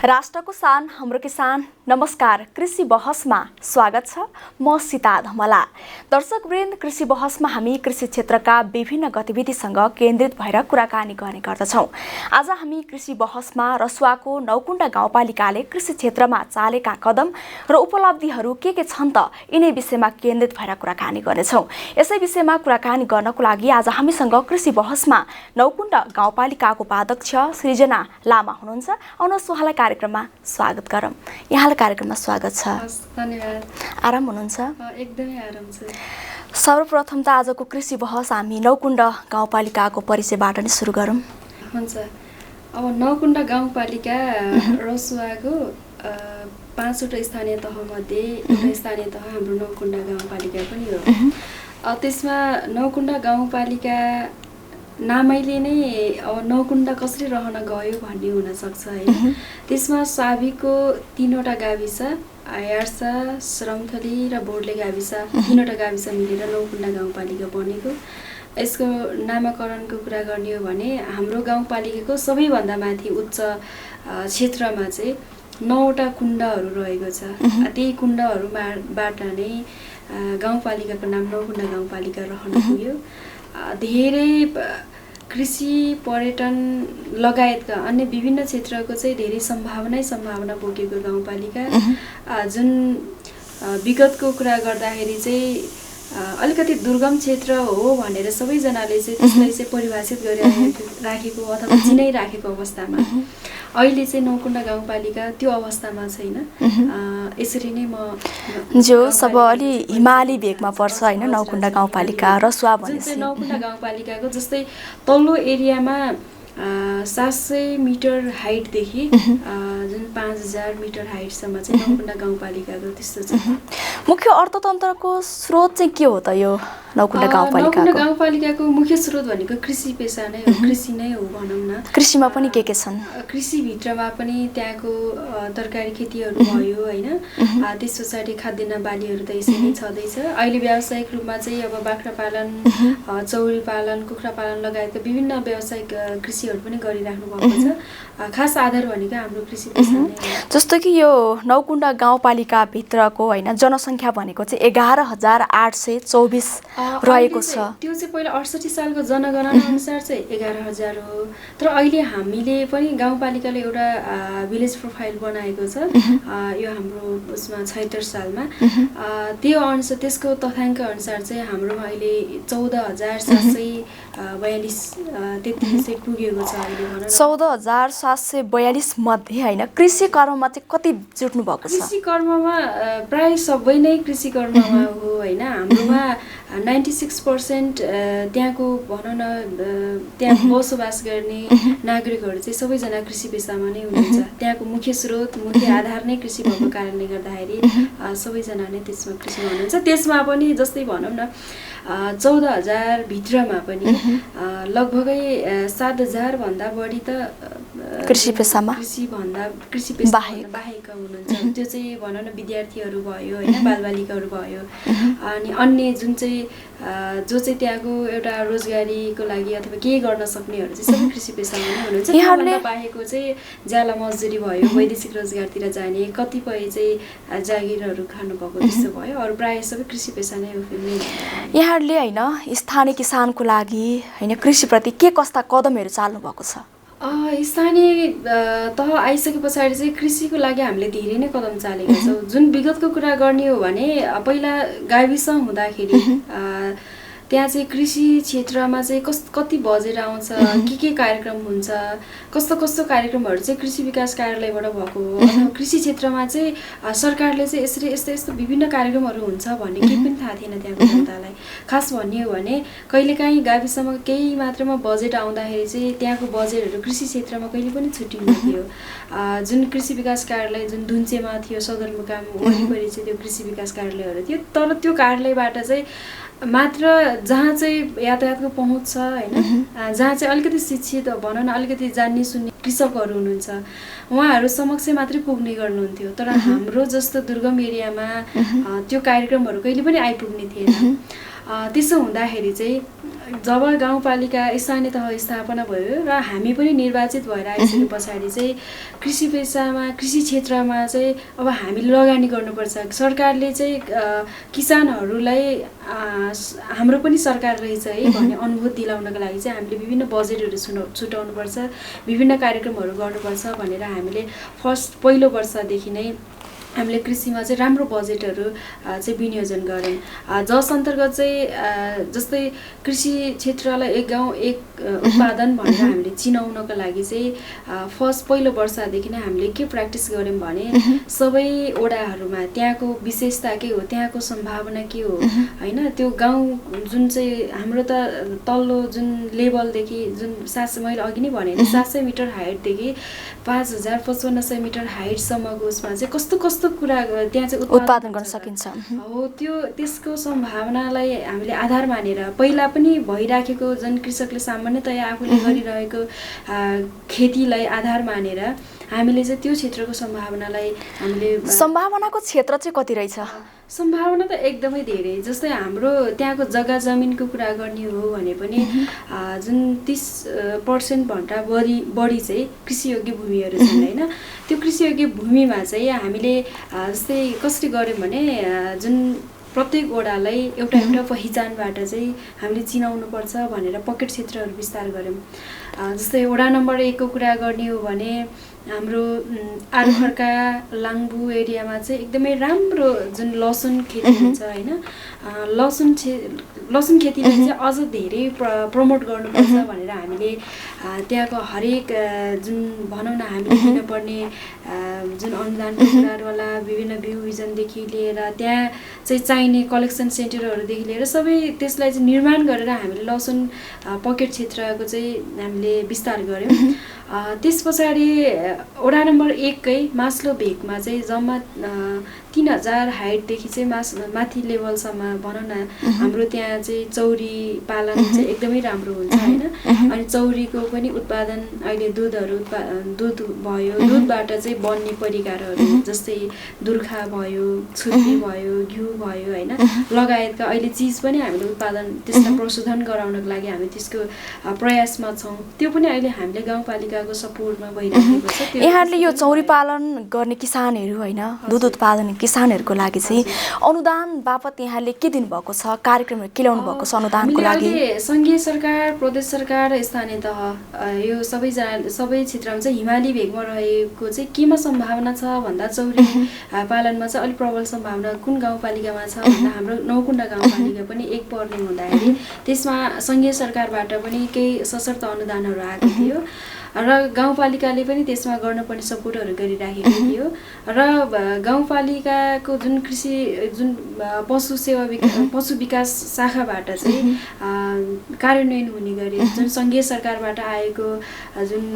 राष्ट्रको शान हाम्रो किसान। नमस्कार, कृषि बहसमा स्वागत छ। म सीता धमला। दर्शकवृन्द, कृषि बहसमा हामी कृषि क्षेत्रका विभिन्न गतिविधिसँग केन्द्रित भएर कुराकानी गर्ने गर्दछौँ। आज हामी कृषि बहसमा रसुवाको नौकुण्डा गाउँपालिकाले कृषि क्षेत्रमा चालेका कदम र उपलब्धिहरू के छन् त यिनै विषयमा केन्द्रित भएर कुराकानी गर्नेछौँ। यसै विषयमा कुराकानी गर्नको लागि आज हामीसँग कृषि बहसमा नौकुण्डा गाउँपालिकाको उपाध्यक्ष सृजना लामा हुनुहुन्छ। आउनुहोस् उहाँलाई कार्यक्रममा स्वागत गरौँ। यहाँलाई कार्यक्रममा स्वागत छ। धन्यवाद। आराम हुनुहुन्छ? एकदमै आराम छ। सर्वप्रथम त आजको कृषि बहस हामी नौकुण्डा गाउँपालिकाको परिचयबाट नै सुरु गरौँ। हुन्छ। अब नौकुण्डा गाउँपालिका रसुवाको 5वटा स्थानीय तहमध्ये एउटा स्थानीय तह हाम्रो नौकुण्डा गाउँपालिका पनि हो। त्यसमा नौकुण्डा गाउँपालिका नामैले नै अब नौकुण्डा कसरी रहन गयो भन्ने हुनसक्छ होइन। त्यसमा साबीको 3वटा गाविस, आयार्सा, श्रमथली र बोर्डले गाविस 3वटा गाविस मिलेर नौकुण्डा गाउँपालिका बनेको। यसको नामाकरणको कुरा गर्ने हो भने हाम्रो गाउँपालिकाको सबैभन्दा माथि उच्च क्षेत्रमा चाहिँ 9वटा कुण्डहरू रहेको छ। त्यही कुण्डहरूबाट नै गाउँपालिकाको नाम नौकुण्डा गाउँपालिका रहन पुग्यो। धेरै कृषि, पर्यटन लगायतका अन्य विभिन्न क्षेत्रको चाहिँ धेरै सम्भावना बोकेको गाउँपालिका, जुन विगतको कुरा गर्दाखेरि चाहिँ अलिकति दुर्गम क्षेत्र हो भनेर सबैजनाले चाहिँ त्यसलाई चाहिँ परिभाषित गरिराखेको अथवा चिनाइराखेको अवस्थामा अहिले चाहिँ नौकुण्डा गाउँपालिका त्यो अवस्थामा छैन। यसरी नै म जो सब अलि हिमाली भेगमा पर्छ होइन नौकुण्डा गाउँपालिका रसुवा भनेपछि। नौकुण्डा गाउँपालिकाको जस्तै तल्लो एरियामा 700 मिटर हाइटदेखि जुन 5000 मिटर हाइटसम्म चाहिँ नौकुण्डा गाउँपालिकाको त्यस्तो छ। मुख्य अर्थतन्त्रको स्रोत चाहिँ के हो त यो नौकुण्डा गाउँपालिकाको? नौकुण्डा गाउँपालिकाको मुख्य स्रोत भनेको कृषि पेसा नै हो, कृषि नै हो भनौँ न। कृषिमा पनि के छन्? कृषिभित्रमा पनि त्यहाँको तरकारी खेतीहरू भयो होइन। त्यस पछाडि खाद्यान्न बालीहरू त यसै नै छँदैछ। अहिले व्यावसायिक रूपमा चाहिँ अब बाख्रा पालन, चौरी पालन, कुखुरा पालन लगायतका विभिन्न व्यावसायिक कृषिहरू पनि गरिराख्नु भएको छ। खास आधार भनेको हाम्रो कृषि पेसा नै हो। जस्तो कि यो नौकुण्डा गाउँपालिकाभित्रको होइन जनसङ्ख्या भनेको चाहिँ 11,824 रहेको छ। त्यो चाहिँ पहिला 68 सालको जनगणना अनुसार चाहिँ 11,000 हो। तर अहिले हामीले पनि गाउँपालिकाले एउटा भिलेज प्रोफाइल बनाएको छ। यो हाम्रो उसमा 76 सालमा त्यो अनुसार त्यसको तथ्याङ्क अनुसार चाहिँ हाम्रोमा अहिले 14,742 त्यति चाहिँ पुगेको छ अहिले भनौँ न। 14,742 मध्ये होइन कृषि कर्ममा चाहिँ कति जुट्नु भएको छ? कृषि कर्ममा प्राय सबै नै कृषि कर्ममा हो होइन। हाम्रोमा 96% त्यहाँको भनौँ न त्यहाँ बसोबास गर्ने नागरिकहरू चाहिँ सबैजना कृषि पेसामा नै हुनुहुन्छ। त्यहाँको मुख्य स्रोत, मुख्य आधार नै कृषि भएको कारणले गर्दाखेरि सबैजना नै त्यसमा कृषिमा हुनुहुन्छ। त्यसमा पनि जस्तै भनौँ न 14,000 भित्रमा पनि लगभगै 7,000 भन्दा बढी त कृषि पेसा बाहेक हुनुहुन्छ। त्यो चाहिँ भनौँ न विद्यार्थीहरू भयो होइन, बालबालिकाहरू भयो, अनि अन्य जुन चाहिँ जो चाहिँ त्यहाँको एउटा रोजगारीको लागि अथवा केही गर्न सक्नेहरू चाहिँ सबै कृषि पेसामा नै हुनुहुन्छ। त्योभन्दा बाहेकको चाहिँ ज्याला मजदुरी भयो, वैदेशिक रोजगारतिर जाने, कतिपय चाहिँ जागिरहरू खानुभएको त्यस्तो भयो। अरू प्रायः सबै कृषि पेसा नै हो। यहाँहरूले होइन स्थानीय किसानको लागि होइन कृषिप्रति के कस्ता कदमहरू चाल्नु भएको छ? स्थानीय तह आइसके पछाडि चाहिँ कृषिको लागि हामीले धेरै नै कदम चालेका छौँ। जुन विगतको कुरा गर्ने हो भने पहिला गाविस हुँदाखेरि त्यहाँ चाहिँ कृषि क्षेत्रमा चाहिँ कति बजेट आउँछ, के कार्यक्रम हुन्छ, कस्तो कार्यक्रमहरू चाहिँ कृषि विकास कार्यालयबाट भएको हो अथवा कृषि क्षेत्रमा चाहिँ सरकारले चाहिँ यस्तो विभिन्न कार्यक्रमहरू हुन्छ भन्ने केही पनि थाहा थिएन त्यहाँको जनतालाई। खास भन्ने हो भने कहिलेकाहीँ गाविसमा केही मात्रामा बजेट आउँदाखेरि चाहिँ त्यहाँको बजेटहरू कृषि क्षेत्रमा कहिले पनि छुट्टिँदैन थियो। जुन कृषि विकास कार्यालय जुन दुन्चेमा थियो, सदरमुकाम वरिपरि चाहिँ त्यो कृषि विकास कार्यालयहरू थियो। तर त्यो कार्यालयबाट चाहिँ मात्र जहाँ चाहिँ यातायातको पहुँच छ होइन, जहाँ चाहिँ अलिकति शिक्षित भनौँ न अलिकति जान्ने सुन्ने कृषकहरू हुनुहुन्छ, उहाँहरू समक्ष मात्रै पुग्ने गर्नुहुन्थ्यो। तर हाम्रो जस्तो दुर्गम एरियामा त्यो कार्यक्रमहरू कहिले पनि आइपुग्ने थिएन। त्यसो हुँदाखेरि चाहिँ जब गाउँपालिका स्थानीय तह स्थापना भयो र हामी पनि निर्वाचित भएर आइसके पछाडि चाहिँ कृषि पेसामा कृषि क्षेत्रमा चाहिँ अब हामीले लगानी गर्नुपर्छ। सरकारले चाहिँ किसानहरूलाई हाम्रो पनि सरकार रहेछ है भन्ने अनुभूति दिलाउनको लागि चाहिँ हामीले विभिन्न बजेटहरू छुटाउनुपर्छ, विभिन्न कार्यक्रमहरू गर्नुपर्छ भनेर हामीले पहिलो वर्षदेखि नै हामीले कृषिमा चाहिँ राम्रो बजेटहरू चाहिँ विनियोजन गऱ्यौँ, जस अन्तर्गत चाहिँ जस्तै कृषि क्षेत्रलाई एक गाउँ एक उत्पादन भनेर हामीले चिनाउनको लागि चाहिँ पहिलो वर्षदेखि नै हामीले के प्र्याक्टिस गऱ्यौँ भने सबै वडाहरूमा त्यहाँको विशेषता के हो, त्यहाँको सम्भावना के हो होइन, त्यो गाउँ जुन चाहिँ हाम्रो त तल्लो जुन लेभलदेखि जुन मैले अघि नै भने 700 मिटर हाइटदेखि 5500 मिटर हाइटसम्मको उसमा चाहिँ कस्तो कस्तो कुरा त्यहाँ चाहिँ उत्पादन गर्न सकिन्छ हो, त्यसको सम्भावनालाई हामीले आधार मानेर पहिला पनि भइराखेको जुन कृषकले सामान्यतया आफूले गरिरहेको खेतीलाई आधार मानेर हामीले चाहिँ त्यो क्षेत्रको सम्भावनालाई हामीले सम्भावनाको क्षेत्र चाहिँ कति रहेछ? सम्भावना त एकदमै धेरै। जस्तै हाम्रो त्यहाँको जग्गा जमिनको कुरा गर्ने हो भने पनि जुन 30% भन्दा बढी चाहिँ कृषियोग्य भूमिहरू छन् होइन। त्यो कृषियोग्य भूमिमा चाहिँ हामीले जस्तै कसरी गऱ्यौँ भने जुन प्रत्येक वडालाई एउटा एउटा पहिचानबाट चाहिँ हामीले चिनाउनुपर्छ भनेर पकेट क्षेत्रहरू विस्तार गऱ्यौँ। जस्तै वडा नम्बर 1 को कुरा गर्ने हो भने हाम्रो आरुखर्का लाङ्बु एरियामा चाहिँ एकदमै राम्रो जुन लसुन खेती हुन्छ होइन, लसुन खेतीलाई चाहिँ अझ धेरै प्रमोट गर्नुपर्छ भनेर हामीले त्यहाँको हरेक जुन भनौँ न हामीले दिनुपर्ने जुन अनुदानको कुराहरू होला, विभिन्न बिउ बिजनदेखि लिएर त्यहाँ चाहिँ चाहिने कलेक्सन सेन्टरहरूदेखि लिएर सबै त्यसलाई चाहिँ निर्माण गरेर हामीले लसुन पकेट क्षेत्रको चाहिँ हामीले विस्तार गऱ्यौँ। त्यस पछाडि वडा नम्बर 1 कै मास्लो भेगमा चाहिँ जम्मा 3000 हाइटदेखि चाहिँ माथि लेभलसम्म भनौँ न हाम्रो त्यहाँ चाहिँ चौरी पालन चाहिँ एकदमै राम्रो हुन्छ होइन। अनि चौरीको पनि उत्पादन अहिले दुध भयो, दुधबाट चाहिँ बन्ने परिकारहरू जस्तै दुर्खा भयो, छुर्पी भयो, घिउ भयो होइन, लगायतका अहिले चिज पनि हामीले उत्पादन त्यसलाई प्रशोधन गराउनको लागि हामी त्यसको प्रयासमा छौँ। त्यो पनि अहिले हामीले गाउँपालिकाको सपोर्टमा भइरहेको छ। यहाँले यो चौरी पालन गर्ने किसानहरू होइन, दुध उत्पादन किसानहरूको लागि चाहिँ अनुदान बापत यहाँले के दिनुभएको छ, कार्यक्रमहरू के ल्याउनु भएको छ अनुदानको लागि? सङ्घीय सरकार, प्रदेश सरकार र स्थानीय तह यो सबै क्षेत्रमा चाहिँ हिमाली भेगमा रहेको चाहिँ केमा सम्भावना छ भन्दा चौरी पालनमा चाहिँ अलिक प्रबल सम्भावना कुन गाउँपालिकामा छ भन्दा हाम्रो नौकुण्डा गाउँपालिका पनि एक पर्ने हुँदाखेरि त्यसमा सङ्घीय सरकारबाट पनि केही सशर्त अनुदानहरू आएको थियो र गाउँपालिकाले पनि त्यसमा गर्नुपर्ने सपोर्टहरू गरिराखेको थियो र गाउँपालिकाको जुन कृषि जुन पशु विकास शाखाबाट चाहिँ कार्यान्वयन हुने गरी जुन सङ्घीय सरकारबाट आएको जुन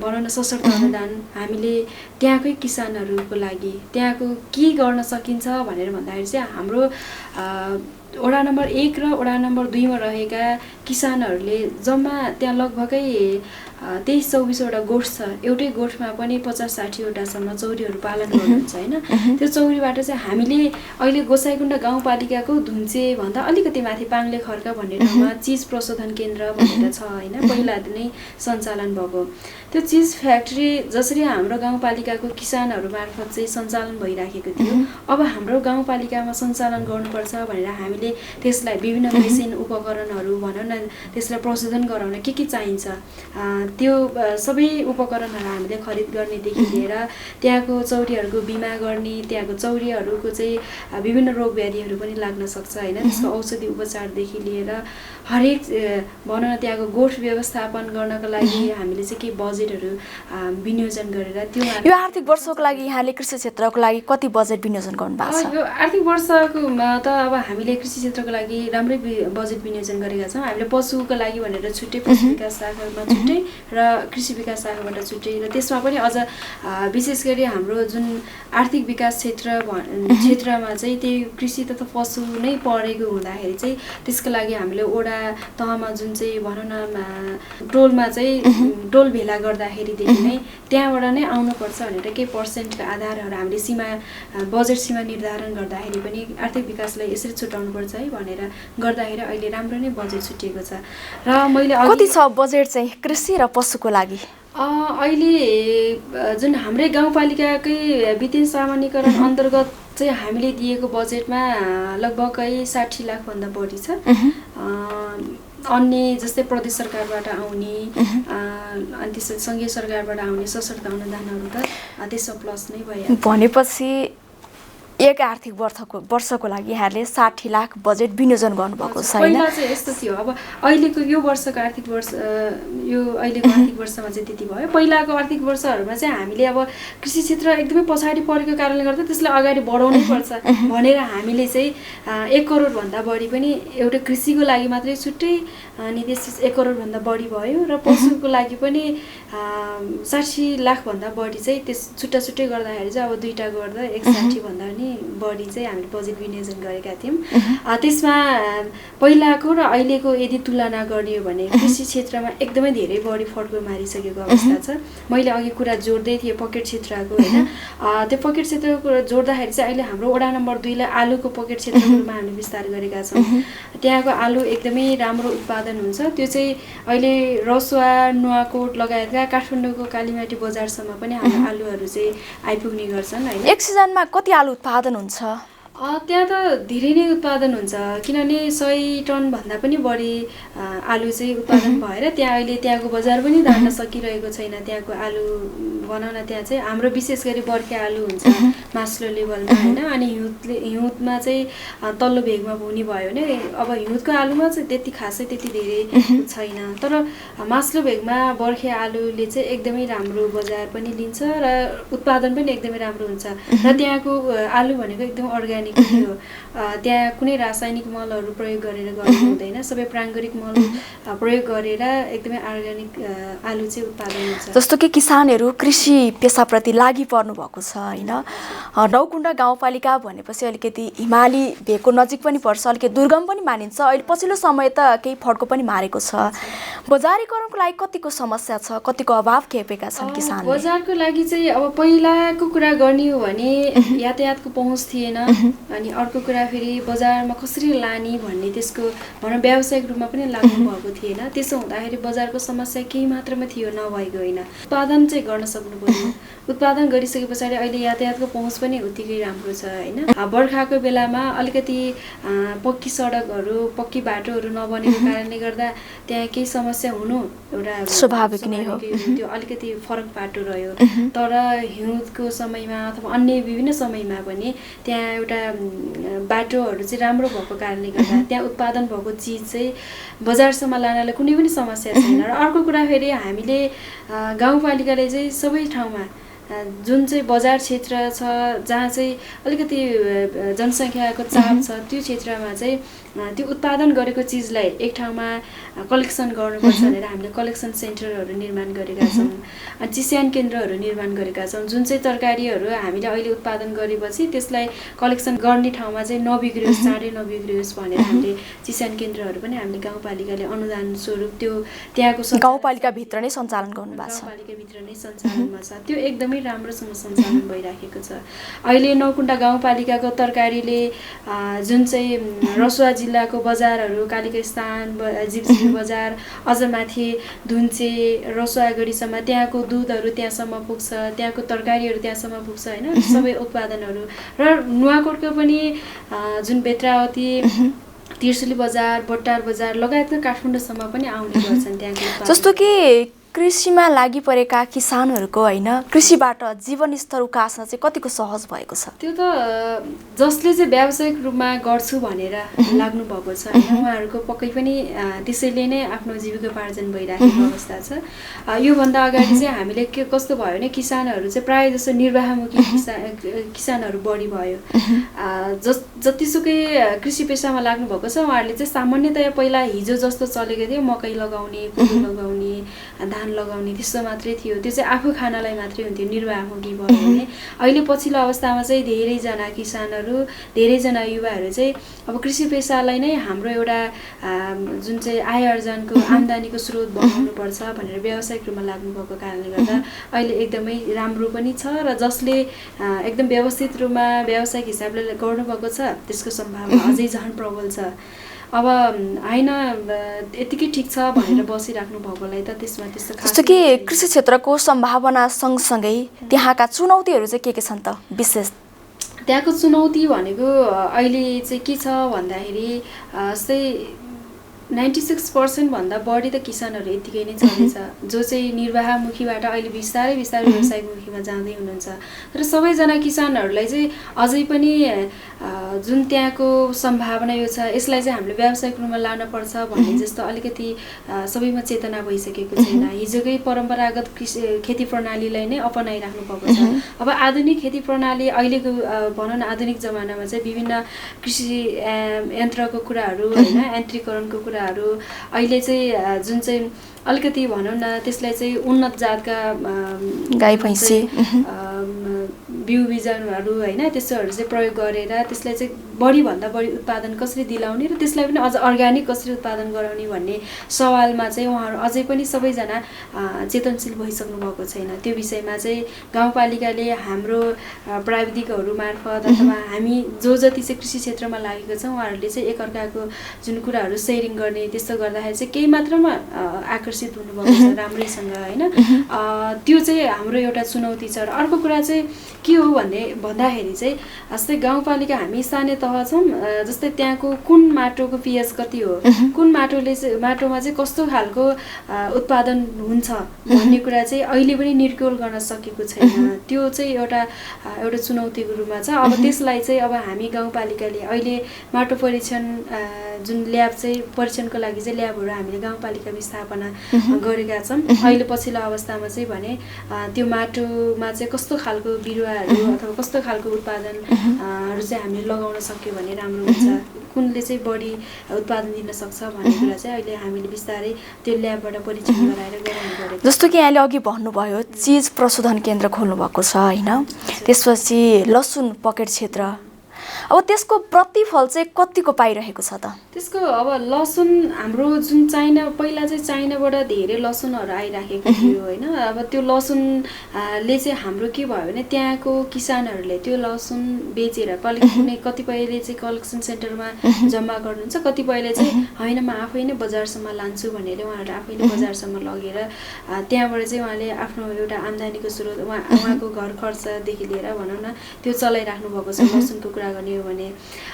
भनौँ न सशर्त अनुदान हामीले त्यहाँकै किसानहरूको लागि त्यहाँको के गर्न सकिन्छ भनेर भन्दाखेरि चाहिँ हाम्रो वडा नम्बर 1 र वडा नम्बर 2 मा रहेका किसानहरूले जम्मा त्यहाँ लगभगै 23-24 वटा गोठ छ। एउटै गोठमा पनि 50-60 वटासम्म चौरीहरू पालन गर्नुहुन्छ होइन। त्यो चौरीबाट चाहिँ हामीले अहिले गोसाइकुण्ड गाउँपालिकाको धुम्चे भन्दा अलिकति माथि पाङ्ले खर्का भन्ने ठाउँमा चिज प्रशोधन केन्द्र भनेर छ होइन, पहिला नै सञ्चालन भएको। त्यो चिज फ्याक्ट्री जसरी हाम्रो गाउँपालिकाको किसानहरू मार्फत चाहिँ सञ्चालन भइराखेको थियो, अब हाम्रो गाउँपालिकामा सञ्चालन गर्नुपर्छ भनेर हामीले त्यसलाई विभिन्न मेसिन उपकरणहरू भनौँ न त्यसलाई प्रशोधन गराउन के चाहिन्छ त्यो सबै उपकरणहरू हामीले खरिद गर्नेदेखि लिएर त्यहाँको चौरीहरूको बिमा गर्ने, त्यहाँको चौरीहरूको चाहिँ विभिन्न रोग व्याधिहरू पनि लाग्न सक्छ होइन, त्यसको औषधि उपचारदेखि लिएर हरेक भनौँ न त्यहाँको गोठ व्यवस्थापन गर्नको लागि हामीले चाहिँ केही बजेटहरू विनियोजन गरेर त्यो यो आर्थिक वर्षको लागि यहाँले कृषि क्षेत्रको लागि कति बजेट विनियोजन गर्नुभएको छ? यो आर्थिक वर्षकोमा त अब हामीले कृषि क्षेत्रको लागि राम्रै बजेट विनियोजन गरेका छौँ। हामीले पशुको लागि भनेर छुट्टै पशु विकास शाखामा छुट्टै र कृषि विकास शाखाबाट छुट्टै र त्यसमा पनि अझ विशेष गरी हाम्रो जुन आर्थिक विकास क्षेत्रमा चाहिँ त्यही कृषि तथा पशु नै परेको हुँदाखेरि चाहिँ त्यसको लागि हामीले वडा तहमा जुन चाहिँ भनौँ न टोलमा चाहिँ टोल भेला गर्दाखेरिदेखि नै त्यहाँबाट नै आउनुपर्छ भनेर केही पर्सेन्टका आधारहरू हामीले बजेट सीमा निर्धारण गर्दाखेरि पनि आर्थिक विकासलाई यसरी छुट्याउनुपर्छ है भनेर गर्दाखेरि अहिले राम्रो नै बजेट छुटिएको छ। र मैले कति छ बजेट चाहिँ कृषि र पशुको लागि? अहिले जुन हाम्रै गाउँपालिकाकै वित्तीय सामान्यीकरण अन्तर्गत चाहिँ हामीले दिएको बजेटमा लगभग 60 लाखभन्दा बढी छ। अन्य जस्तै प्रदेश सरकारबाट आउने अनि त्यसपछि सङ्घीय सरकारबाट आउने सशक्त अनुदानहरू त त्यसमा प्लस नै भयो। भनेपछि एक आर्थिक वर्षको लागि यहाँले 60 लाख बजेट विनियोजन गर्नुभएको छ हैन? पहिला चाहिँ यस्तो थियो। अब अहिलेको यो वर्षको आर्थिक वर्ष यो अहिलेको आर्थिक वर्षमा चाहिँ त्यति भयो। पहिलाको आर्थिक वर्षहरूमा चाहिँ हामीले अब कृषि क्षेत्र एकदमै पछाडि परेको कारणले गर्दा त्यसलाई अगाडि बढाउनै पर्छ भनेर हामीले चाहिँ 1 करोडभन्दा बढी पनि एउटा कृषिको लागि मात्रै छुट्टै अनि त्यसपछि 1 करोडभन्दा बढी भयो र पशुको लागि पनि 60 लाखभन्दा बढी चाहिँ त्यस छुट्टा छुट्टै गर्दाखेरि चाहिँ अब दुईटा गर्दा 160 भन्दा पनि बढी चाहिँ हामीले बजेट विनियोजन गरेका थियौँ। त्यसमा पहिलाको र अहिलेको यदि तुलना गरियो भने कृषि क्षेत्रमा एकदमै धेरै बढी फड्को मारिसकेको अवस्था छ। मैले अघि कुरा जोड्दै थिएँ पकेट क्षेत्रको हैन, त्यो पकेट क्षेत्रको कुरा जोड्दाखेरि चाहिँ अहिले हाम्रो वडा नम्बर 2 लाई आलुको पकेट क्षेत्रको रूपमा हामीले विस्तार गरेका छौँ। त्यहाँको आलु एकदमै राम्रो उत्पादन हुन्छ। त्यो चाहिँ अहिले रसुवा नुवाकोट लगायतका काठमाडौँको कालीमाटी बजारसम्म पनि हाम्रो आलुहरू चाहिँ आइपुग्ने गर्छन् हैन। एक सिजनमा कति आलु उत्पादन हुन्छ? त्यहाँ त धेरै नै उत्पादन हुन्छ किनभने 100 टन भन्दा पनि बढी आलु चाहिँ उत्पादन भएर त्यहाँ अहिले त्यहाँको बजार पनि दार्न सकिरहेको छैन। त्यहाँको आलु भनौँ न त्यहाँ चाहिँ हाम्रो विशेष गरी बर्खे आलु हुन्छ मास्लो लेभलमा हैन, अनि हिउँदमा चाहिँ तल्लो भेगमा हुने भयो भने अब हिउँदको आलुमा चाहिँ त्यति खासै त्यति धेरै छैन, तर मास्लो भेगमा बर्खे आलुले चाहिँ एकदमै राम्रो बजार पनि लिन्छ र उत्पादन पनि एकदमै राम्रो हुन्छ। र त्यहाँको आलु भनेको एकदम अर्ग्यानिक हो। त्यहाँ कुनै रासायनिक मलहरू प्रयोग गरेर गर्नु हुँदैन, सबै प्राङ्गारिक मल प्रयोग गरेर एकदमै अर्ग्यानिक आलु चाहिँ उत्पादन हुन्छ। जस्तो कि किसानहरू कृषि पेसाप्रति लागि पर्नु भएको छ हैन। नौकुण्डा गाउँपालिका भनेपछि अलिकति हिमाली भेगको नजिक पनि पर्छ, अलिकति दुर्गम पनि मानिन्छ। अहिले पछिल्लो समय त केही फड्को पनि मारेको छ। बजारीकरणको लागि कतिको समस्या छ, कतिको अभाव खेपेका छन् किसानले? बजारको लागि चाहिँ अब पहिलाको कुरा गर्ने हो भने यातायातको पहुँच थिएन, अनि अर्को कुरा फेरि बजारमा कसरी लाने भन्ने त्यसको भनौँ व्यावसायिक रूपमा पनि लाग्नु भएको थिएन। त्यसो हुँदाखेरि बजारको समस्या केही मात्रामा थियो, नभएको होइन। उत्पादन चाहिँ गर्न सक्नु पर्यो। उत्पादन गरिसके पछाडि अहिले यातायातको पहुँच पनि उत्तिकै राम्रो छ हैन। बर्खाको बेलामा अलिकति पक्की सडकहरू पक्की बाटोहरू नबनेको कारणले गर्दा त्यहाँ केही समस्या हुनु एउटा स्वाभाविक नै हो। त्यो अलिकति फरक बाटो रह्यो। तर हिउँदको समयमा अथवा अन्य विभिन्न समयमा पनि त्यहाँ एउटा बाटोहरू चाहिँ राम्रो भएको कारणले गर्दा त्यहाँ उत्पादन भएको चिज चाहिँ बजारसम्म लानलाई कुनै पनि समस्या छैन। र अर्को कुरा फेरि हामीले गाउँपालिकाले चाहिँ सबै ठाउँमा जुन चाहिँ बजार क्षेत्र छ जहाँ चाहिँ अलिकति जनसङ्ख्याको चाप छ त्यो क्षेत्रमा चाहिँ त्यो उत्पादन गरेको चिजलाई एक ठाउँमा कलेक्सन गर्नुपर्छ भनेर हामीले कलेक्सन सेन्टरहरू निर्माण गरेका छौँ, अनि चिस्यान केन्द्रहरू निर्माण गरेका छौँ। जुन चाहिँ तरकारीहरू हामीले अहिले उत्पादन गरेपछि त्यसलाई कलेक्सन गर्ने ठाउँमा चाहिँ नबिग्रियोस्, चाँडै नबिग्रियोस् भनेर हामीले चिस्यान केन्द्रहरू पनि हामीले गाउँपालिकाले अनुदान स्वरूप त्यो त्यहाँको गाउँपालिकाभित्र नै सञ्चालन गर्नुभएको छ। गाउँपालिकाभित्र नै सञ्चालनमा छ, त्यो एकदमै राम्रोसँग सञ्चालन भइराखेको छ। अहिले नौकुण्डा गाउँपालिकाको तरकारीले जुन चाहिँ रसुवा जिल्लाको बजारहरू कालिका स्थान जिपसी बजार अझ माथि धुन्चे रसुवागढीसम्म त्यहाँको दुधहरू त्यहाँसम्म पुग्छ, त्यहाँको तरकारीहरू त्यहाँसम्म पुग्छ हैन। सबै उत्पादनहरू र नुवाकोटको पनि जुन बेत्रावती तिर्सुली बजार बट्टार बजार लगायतका काठमाडौँसम्म पनि आउने गर्छन् त्यहाँको। जस्तो कि कृषिमा लागि परेका किसानहरूको हैन कृषिबाट जीवनस्तर उकास्न चाहिँ कतिको सहज भएको छ? त्यो त जसले चाहिँ व्यावसायिक रूपमा गर्छु भनेर लाग्नु भएको छ हैन उहाँहरूको पक्कै पनि त्यसैले नै आफ्नो जीविकोपार्जन भइराखेको अवस्था छ। योभन्दा अगाडि चाहिँ हामीले के कस्तो भयो भने किसानहरू चाहिँ प्रायः जसो निर्वाहमुखी किसानहरू बढी भयो। जतिसुकै कृषि पेसामा लाग्नु भएको छ उहाँहरूले चाहिँ सामान्यतया पहिला हिजो जस्तो चलेको थियो मकै लगाउने, कोदो लगाउने, धान धान लगाउने त्यस्तो मात्रै थियो। त्यो चाहिँ आफू खानलाई मात्रै हुन्थ्यो, निर्वाहमुखी भयो भने। अहिले पछिल्लो अवस्थामा चाहिँ धेरैजना किसानहरू, धेरैजना युवाहरू चाहिँ अब कृषि पेसालाई नै हाम्रो एउटा जुन चाहिँ आय आर्जनको आम्दानीको स्रोत बनाउनुपर्छ भनेर व्यावसायिक रूपमा लाग्नु भएको कारणले गर्दा अहिले एकदमै राम्रो पनि छ र जसले एकदम व्यवस्थित रूपमा व्यावसायिक हिसाबले गर्नुभएको छ त्यसको सम्भावना अझै झन् प्रबल छ। अब होइन यतिकै ठिक छ भनेर बसिराख्नु भएकोलाई त त्यसमा त्यस्तो खास जस्तो कि कृषि क्षेत्रको सम्भावना सँगसँगै त्यहाँका चुनौतीहरू चाहिँ के छन् त विशेष? त्यहाँको चुनौती भनेको अहिले चाहिँ के छ भन्दाखेरि जस्तै 96% भन्दा बढी त किसानहरू यतिकै नै छँदैछ, जो चाहिँ निर्वाहमुखीबाट अहिले बिस्तारै बिस्तारै व्यवसायमुखीमा जाँदै हुनुहुन्छ। तर सबैजना किसानहरूलाई चाहिँ अझै पनि जुन त्यहाँको सम्भावना यो छ यसलाई चाहिँ हामीले व्यावसायिक रूपमा लानुपर्छ भन्ने जस्तो अलिकति सबैमा चेतना भइसकेको छैन। हिजोकै परम्परागत खेती प्रणालीलाई नै अपनाइराख्नु भएको छ। अब आधुनिक खेती प्रणाली अहिलेको भनौँ न आधुनिक जमानामा चाहिँ विभिन्न कृषि यन्त्रको कुराहरू होइन, यन्त्रीकरणको कुराहरू अहिले चाहिँ जुन चाहिँ अलिकति भनौँ न त्यसलाई चाहिँ उन्नत जातका गाई भैँसी बिउ बिजनहरू होइन त्यस्तोहरू चाहिँ प्रयोग गरेर त्यसलाई चाहिँ बढीभन्दा बढी उत्पादन कसरी दिलाउने र त्यसलाई पनि अझ अर्ग्यानिक कसरी उत्पादन गराउने भन्ने सवालमा चाहिँ उहाँहरू अझै पनि सबैजना चेतनशील भइसक्नु भएको छैन। त्यो विषयमा चाहिँ गाउँपालिकाले हाम्रो प्राविधिकहरू मार्फत अथवा हामी जो जति चाहिँ कृषि क्षेत्रमा लागेको छ उहाँहरूले चाहिँ एकअर्काको जुन कुराहरू सेयरिङ गर्ने त्यस्तो गर्दाखेरि चाहिँ केही मात्रामा आकर्षित हुनुभएको छ राम्रैसँग होइन। त्यो चाहिँ हाम्रो एउटा चुनौती छ। र अर्को कुरा चाहिँ के हो भन्दाखेरि चाहिँ जस्तै गाउँपालिका हामी स्थानीय तह छौँ, जस्तै त्यहाँको कुन माटोको पिएच कति हो, कुन माटोमा चाहिँ कस्तो खालको उत्पादन हुन्छ भन्ने कुरा चाहिँ अहिले पनि निर्क्युल गर्न सकेको छैन। त्यो चाहिँ एउटा चुनौतीको रूपमा छ। अब त्यसलाई चाहिँ अब हामी गाउँपालिकाले अहिले माटो परीक्षण जुन ल्याब चाहिँ परीक्षणको लागि चाहिँ ल्याबहरू हामीले गाउँपालिकामा स्थापना गरेका छौँ। अहिले पछिल्लो अवस्थामा चाहिँ भने त्यो माटोमा चाहिँ कस्तो खालको बिरुवाहरू अथवा कस्तो खालको उत्पादनहरू चाहिँ हामीले लगाउन सक्यो भने राम्रो हुन्छ, कुनले चाहिँ बढी उत्पादन दिन सक्छ भन्ने कुरा चाहिँ अहिले हामीले बिस्तारै त्यो ल्याबबाट परीक्षण गराएर गराउनु पऱ्यो। जस्तो कि यहाँले अघि भन्नुभयो चिज प्रशोधन केन्द्र खोल्नु भएको छ होइन, त्यसपछि लसुन पकेट क्षेत्र, अब त्यसको प्रतिफल चाहिँ कतिको पाइरहेको छ त? त्यसको अब लसुन हाम्रो जुन चाइना पहिला चाहिँ चाइनाबाट धेरै लसुनहरू आइराखेको थियो होइन। अब त्यो लसुनले चाहिँ हाम्रो के भयो भने त्यहाँको किसानहरूले त्यो लसुन बेचेर कुनै कतिपयले चाहिँ कलेक्सन सेन्टरमा जम्मा गर्नुहुन्छ, कतिपयले चाहिँ होइन म आफै नै बजारसम्म लान्छु भनेर उहाँहरू आफै नै बजारसम्म लगेर त्यहाँबाट चाहिँ उहाँले आफ्नो एउटा आम्दानीको स्रोत उहाँको घर खर्चदेखि लिएर भनौँ न त्यो चलाइराख्नु भएको छ। लसुनको कुरा गर्ने हो भने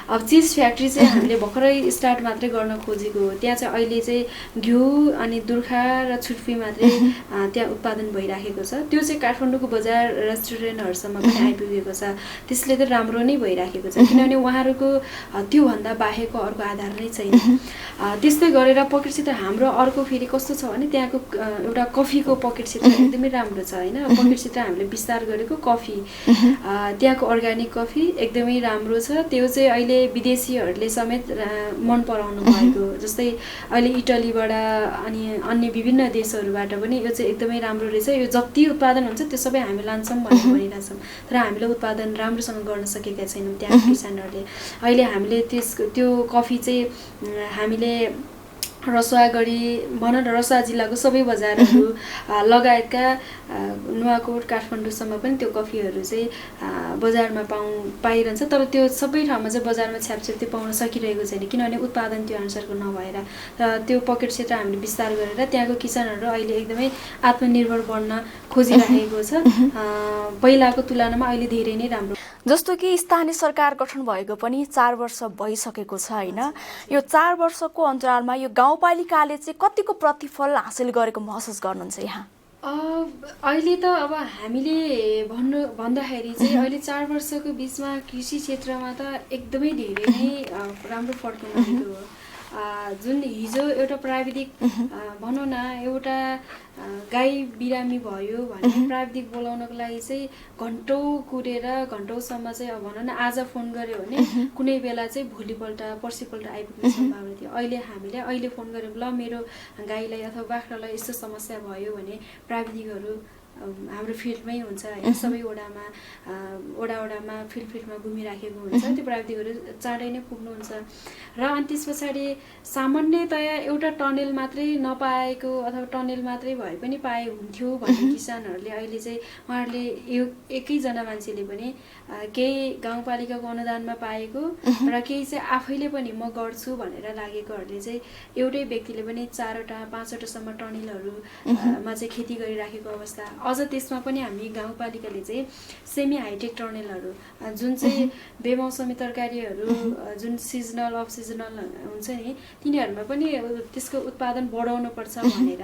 अब चिज फ्याक्ट्री चाहिँ हामीले भर्खरै स्टार्ट मात्रै गर्न खोजेको हो। त्यहाँ चाहिँ अहिले चाहिँ घिउ अनि दुर्खा र छुर्पी मात्रै त्यहाँ उत्पादन भइराखेको छ। त्यो चाहिँ काठमाडौँको बजार रेस्टुरेन्टहरूसम्म पनि आइपुगेको छ। त्यसले त राम्रो नै भइराखेको छ किनभने उहाँहरूको त्योभन्दा बाहेकको अर्को आधार नै छैन। त्यस्तै गरेर पकेट क्षेत्र हाम्रो अर्को फेरि कस्तो छ भने त्यहाँको एउटा कफीको पकेट क्षेत्र एकदमै राम्रो छ होइन। पकेट क्षेत्र हामीले विस्तार गरेको कफी, त्यहाँको अर्ग्यानिक कफी एकदमै राम्रो छ। त्यो चाहिँ अहिले विदेशीहरूले समेत मन पराउनु भएको, जस्तै अहिले इटलीबाट अनि अन्य विभिन्न देशहरूबाट पनि यो चाहिँ एकदमै राम्रो रहेछ, यो जति उत्पादन हुन्छ त्यो सबै हामी लान्छौँ भनेर भनिरहेछौँ। तर हामीले उत्पादन राम्रोसँग गर्न सकेका छैनौँ त्यहाँ किसानहरूले। अहिले हामीले त्यो कफी चाहिँ हामीले रसुवागढी भनौँ न रसुवा जिल्लाको सबै बजारहरू लगायतका नुवाकोट काठमाडौँसम्म पनि त्यो कफीहरू चाहिँ बजारमा पाइरहन्छ। तर त्यो सबै ठाउँमा चाहिँ बजारमा छ्यापछ्याप्ती पाउन सकिरहेको छैन किनभने उत्पादन त्यो अनुसारको नभएर। त्यो पकेट क्षेत्र हामीले विस्तार गरेर त्यहाँको किसानहरू अहिले एकदमै आत्मनिर्भर बन्न खोजिराखेको छ। पहिलाको तुलनामा अहिले धेरै नै राम्रो। जस्तो कि स्थानीय सरकार गठन भएको पनि 4 वर्ष भइसकेको छ होइन। यो 4 वर्षको अन्तरालमा यो गाउँपालिकाले चाहिँ कतिको प्रतिफल हासिल गरेको महसुस गर्नुहुन्छ यहाँ? अहिले त अब हामीले भन्दाखेरि चाहिँ अहिले 4 वर्षको बिचमा कृषि क्षेत्रमा त एकदमै धेरै नै राम्रो फर्क लागेको हो। जुन हिजो एउटा प्राविधिक भनौँ न एउटा गाई बिरामी भयो भने प्राविधिक बोलाउनको लागि चाहिँ घन्टौँ कुरेर घन्टौँसम्म चाहिँ अब भनौँ न आज फोन गऱ्यो भने कुनै बेला चाहिँ भोलिपल्ट पर्सिपल्ट आइपुग्ने सम्भावना थियो। अहिले फोन गऱ्यो ल मेरो गाईलाई अथवा बाख्रालाई यस्तो समस्या भयो भने प्राविधिकहरू हाम्रो फिल्डमै हुन्छ होइन, सबै वडामा फिल्डमा घुमिराखेको हुन्छ। त्यो प्राविधिकहरू चाँडै नै पुग्नुहुन्छ र अनि त्यस पछाडि सामान्यतया एउटा टनेल मात्रै नपाएको अथवा टनेल मात्रै भए पनि पाए हुन्थ्यो भन्ने किसानहरूले अहिले चाहिँ उहाँहरूले एकैजना मान्छेले पनि केही गाउँपालिकाको अनुदानमा पाएको र केही चाहिँ आफैले पनि म गर्छु भनेर लागेकोहरूले चाहिँ एउटै व्यक्तिले पनि 4वटा 5वटासम्म टनेलहरूमा चाहिँ खेती गरिराखेको अवस्था। अझ त्यसमा पनि हामी गाउँपालिकाले चाहिँ सेमी हाइटेक टर्नेलहरू जुन चाहिँ बेमौसमी तरकारीहरू जुन सिजनल अफ सिजनल हुन्छ नि तिनीहरूमा पनि त्यसको उत्पादन बढाउनु पर्छ भनेर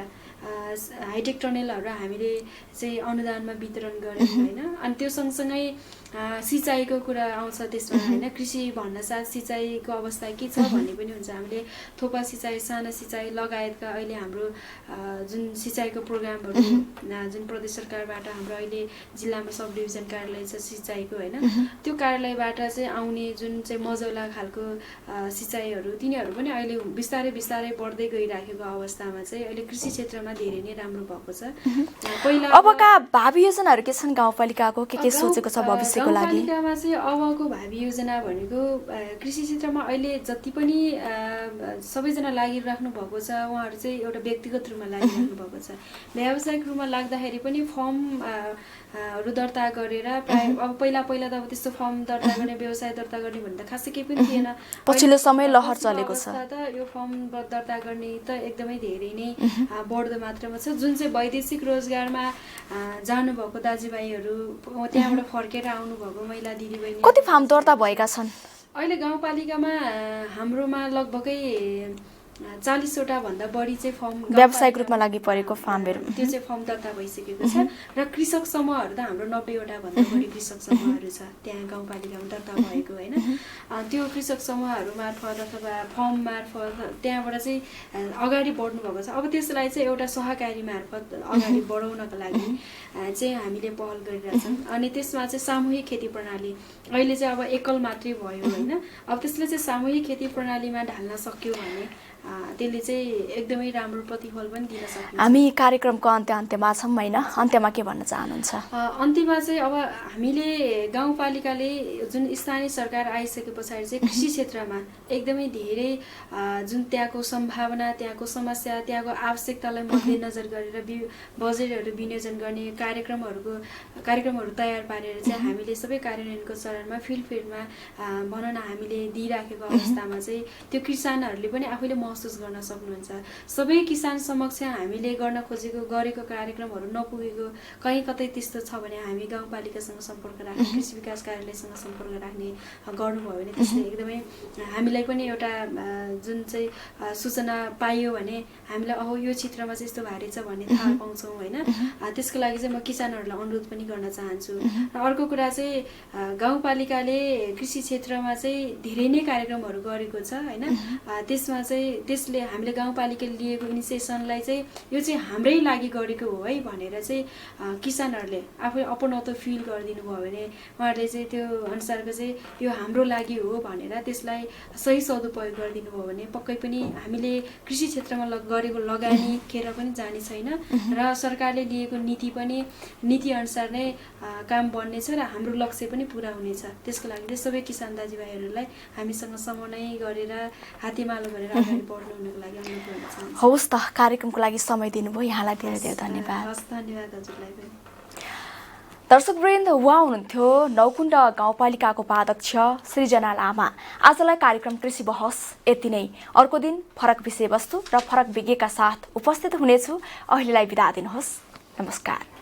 हाइटेक टर्नेलहरू हामीले चाहिँ अनुदानमा वितरण गर्यौँ होइन। अनि त्यो सँगसँगै सिँचाइको कुरा आउँछ त्यसमा होइन। कृषि भन्नासाथ सिँचाइको अवस्था के छ भन्ने पनि हुन्छ। हामीले थोपा सिँचाइ साना सिँचाइ लगायतका अहिले हाम्रो जुन सिँचाइको प्रोग्रामहरू जुन प्रदेश सरकारबाट हाम्रो अहिले जिल्लामा सब डिभिजन कार्यालय छ सिँचाइको होइन, त्यो कार्यालयबाट चाहिँ आउने जुन चाहिँ मजौला खालको सिँचाइहरू तिनीहरू पनि अहिले बिस्तारै बिस्तारै बढ्दै गइराखेको अवस्थामा चाहिँ अहिले कृषि क्षेत्रमा धेरै नै राम्रो भएको छ। पहिला अबका भावी योजनाहरू के छन् गाउँपालिकाको, के सोचेको छ भविष्यको लागि? गाउँपालिकामा चाहिँ अबको भावी योजना भनेको कृषि क्षेत्रमा अहिले जति पनि सबैजना लागिराख्नु भएको छ उहाँहरू चाहिँ एउटा व्यक्तिगत रूपमा लागिराख्नु भएको छ। व्यावसायिक रूपमा लाग्दाखेरि पनि फर्महरू दर्ता गरेर प्राय अब पहिला त अब त्यस्तो फर्म दर्ता गर्ने व्यवसाय दर्ता गर्ने भन्ने त खासै केही पनि थिएन। पछिल्लो समय लहर चलेको छ त यो फर्म दर्ता गर्ने त एकदमै धेरै नै बढ्दो मात्रामा छ। जुन चाहिँ वैदेशिक रोजगारमा जानुभएको दाजुभाइहरू त्यहाँबाट फर्केर आउनुभएको महिला दिदीबहिनी कति फार्म दर्ता भएका छन् अहिले गाउँपालिकामा? हाम्रोमा लगभगै 40वटा भन्दा बढी चाहिँ फर्म व्यावसायिक रूपमा लागि परेको फार्महरू त्यो चाहिँ फर्म दर्ता भइसकेको छ र कृषक समूहहरू त हाम्रो 90वटा भन्दा बढी कृषक समूहहरू छ त्यहाँ गाउँपालिकामा दर्ता भएको होइन। त्यो कृषक समूहहरू मार्फत अथवा फर्म मार्फत त्यहाँबाट चाहिँ अगाडि बढ्नु भएको छ। अब त्यसलाई चाहिँ एउटा सहकारी मार्फत अगाडि बढाउनको लागि चाहिँ हामीले पहल गरिरहेछौँ। अनि त्यसमा चाहिँ सामूहिक खेती प्रणाली अहिले चाहिँ अब एकल मात्रै भयो होइन। अब त्यसले चाहिँ सामूहिक खेती प्रणालीमा ढाल्न सक्यो भने त्यसले चाहिँ एकदमै राम्रो प्रतिफल पनि दिन सक्छ। हामी कार्यक्रमको अन्त्यमा छौँ होइन, अन्त्यमा के भन्न चाहनुहुन्छ? अन्त्यमा चाहिँ अब हामीले गाउँपालिकाले जुन स्थानीय सरकार आइसके पछाडि चाहिँ कृषि क्षेत्रमा एकदमै धेरै जुन त्यहाँको सम्भावना त्यहाँको समस्या त्यहाँको आवश्यकतालाई मध्यनजर गरेर बजेटहरू विनियोजन गर्ने कार्यक्रमहरू तयार पारेर चाहिँ हामीले सबै कार्यान्वयनको चरणमा फिल्डमा भनौँ न हामीले दिइराखेको अवस्थामा चाहिँ त्यो किसानहरूले पनि आफैले महसुस गर्न सक्नुहुन्छ। सबै किसान समक्ष हामीले गर्न खोजेको गरेको कार्यक्रमहरू नपुगेको कहीँ कतै त्यस्तो छ भने हामी गाउँपालिकासँग सम्पर्क राख्ने कृषि विकास कार्यालयसँग सम्पर्क राख्ने गर्नुभयो भने त्यसले एकदमै हामीलाई पनि एउटा जुन चाहिँ सूचना पाइयो भने हामीलाई यो क्षेत्रमा चाहिँ यस्तो भारी छ भन्ने थाहा पाउँछौँ होइन। त्यसको लागि चाहिँ म किसानहरूलाई अनुरोध पनि गर्न चाहन्छु। र अर्को कुरा चाहिँ गाउँपालिकाले कृषि क्षेत्रमा चाहिँ धेरै नै कार्यक्रमहरू गरेको छ होइन। त्यसमा चाहिँ त्यसले हामीले गाउँपालिकाले लिएको इनिसिएसनलाई चाहिँ यो चाहिँ हाम्रै लागि गरेको हो है भनेर चाहिँ किसानहरूले आफै अपनत्व फिल गरिदिनु भयो भने उहाँहरूले चाहिँ त्यो अनुसारको चाहिँ यो हाम्रो लागि हो भनेर त्यसलाई सही सदुपयोग गरिदिनु भयो भने पक्कै पनि हामीले कृषि क्षेत्रमा गरेको लगानी खेर पनि जाने छैन र सरकारले लिएको नीति अनुसार नै काम बन्नेछ र हाम्रो लक्ष्य पनि पुरा हुनेछ। त्यसको लागि चाहिँ सबै किसान दाजुभाइहरूलाई हामीसँग समन्वय गरेर हातेमालो गरेर अगाडि बढ्नु हुनको लागि अनुरोध गर्न चाहन्छु। हवस् त, कार्यक्रमको लागि समय दिनुभयो, यहाँलाई धेरै धेरै धन्यवाद। हस्, धन्यवाद हजुरलाई पनि। दर्शकवृन्द, उहाँ हुनुहुन्थ्यो नौकुण्ड गाउँपालिकाको उपाध्यक्ष सृजना लामा। आजलाई कार्यक्रम कृषि बहस यति नै। अर्को दिन फरक विषयवस्तु र फरक विज्ञका साथ उपस्थित हुनेछु। अहिलेलाई बिदा दिनुहोस्। नमस्कार।